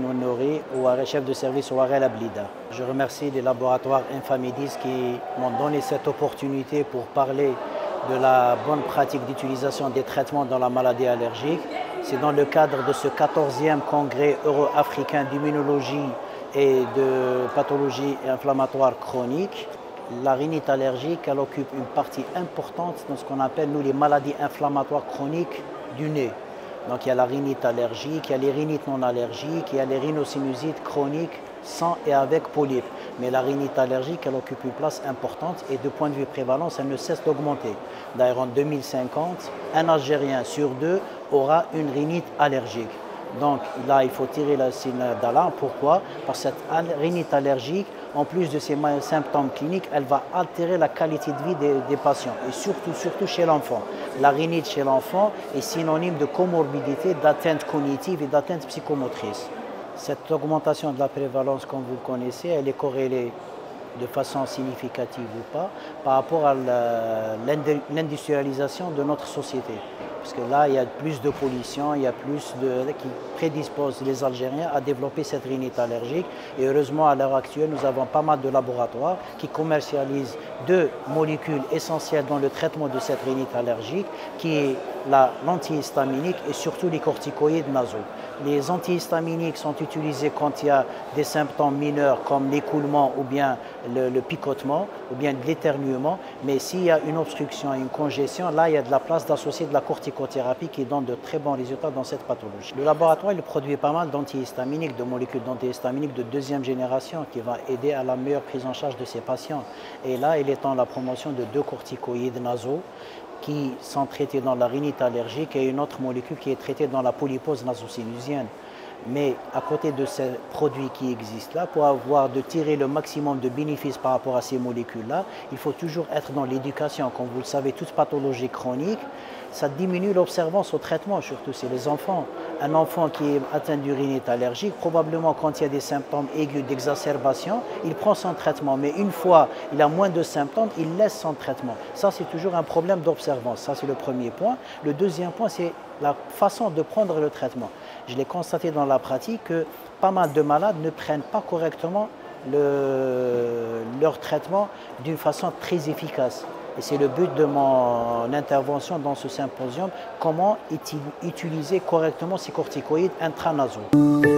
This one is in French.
Honoré ou chef de service au Warel Ablida. Je remercie les laboratoires Infamedis qui m'ont donné cette opportunité pour parler de la bonne pratique d'utilisation des traitements dans la maladie allergique. C'est dans le cadre de ce 14e congrès euro-africain d'immunologie et de pathologie inflammatoire chronique. La rhinite allergique, elle occupe une partie importante dans ce qu'on appelle, nous, les maladies inflammatoires chroniques du nez. Donc il y a la rhinite allergique, il y a les rhinites non allergiques, il y a les rhinosinusites chroniques sans et avec polypes. Mais la rhinite allergique, elle occupe une place importante et de point de vue prévalence, elle ne cesse d'augmenter. D'ailleurs, en 2050, un Algérien sur deux aura une rhinite allergique. Donc là, il faut tirer la signal d'alarme. Pourquoi? Parce que cette rhinite allergique, en plus de ses symptômes cliniques, elle va altérer la qualité de vie des patients et surtout chez l'enfant. La rhinite chez l'enfant est synonyme de comorbidité, d'atteinte cognitive et d'atteinte psychomotrice. Cette augmentation de la prévalence, comme vous le connaissez, elle est corrélée de façon significative ou pas par rapport à l'industrialisation de notre société. Parce que là, il y a plus de pollution, il y a plus qui prédispose les Algériens à développer cette rhinite allergique. Et heureusement, à l'heure actuelle, nous avons pas mal de laboratoires qui commercialisent deux molécules essentielles dans le traitement de cette rhinite allergique, qui est l'antihistaminique et surtout les corticoïdes nasaux. Les antihistaminiques sont utilisés quand il y a des symptômes mineurs comme l'écoulement ou bien le picotement ou bien de l'éternuement, mais s'il y a une obstruction et une congestion, là il y a de la place d'associer de la corticothérapie qui donne de très bons résultats dans cette pathologie. Le laboratoire il produit pas mal d'antihistaminiques, de molécules d'antihistaminiques de deuxième génération qui va aider à la meilleure prise en charge de ces patients. Et là il est en la promotion de deux corticoïdes nasaux qui sont traités dans la rhinite allergique et une autre molécule qui est traitée dans la polypose nasosinusienne. Mais à côté de ces produits qui existent là, pour tirer le maximum de bénéfices par rapport à ces molécules-là, il faut toujours être dans l'éducation. Comme vous le savez, toute pathologie chronique, ça diminue l'observance au traitement, surtout chez les enfants. Un enfant qui est atteint d'une rhinite allergique, probablement quand il y a des symptômes aigus d'exacerbation, il prend son traitement. Mais une fois il a moins de symptômes, il laisse son traitement. Ça, c'est toujours un problème d'observance. Ça, c'est le premier point. Le deuxième point, c'est la façon de prendre le traitement. Je l'ai constaté dans la pratique que pas mal de malades ne prennent pas correctement leur traitement d'une façon très efficace. Et c'est le but de mon intervention dans ce symposium, comment utiliser correctement ces corticoïdes intranasaux.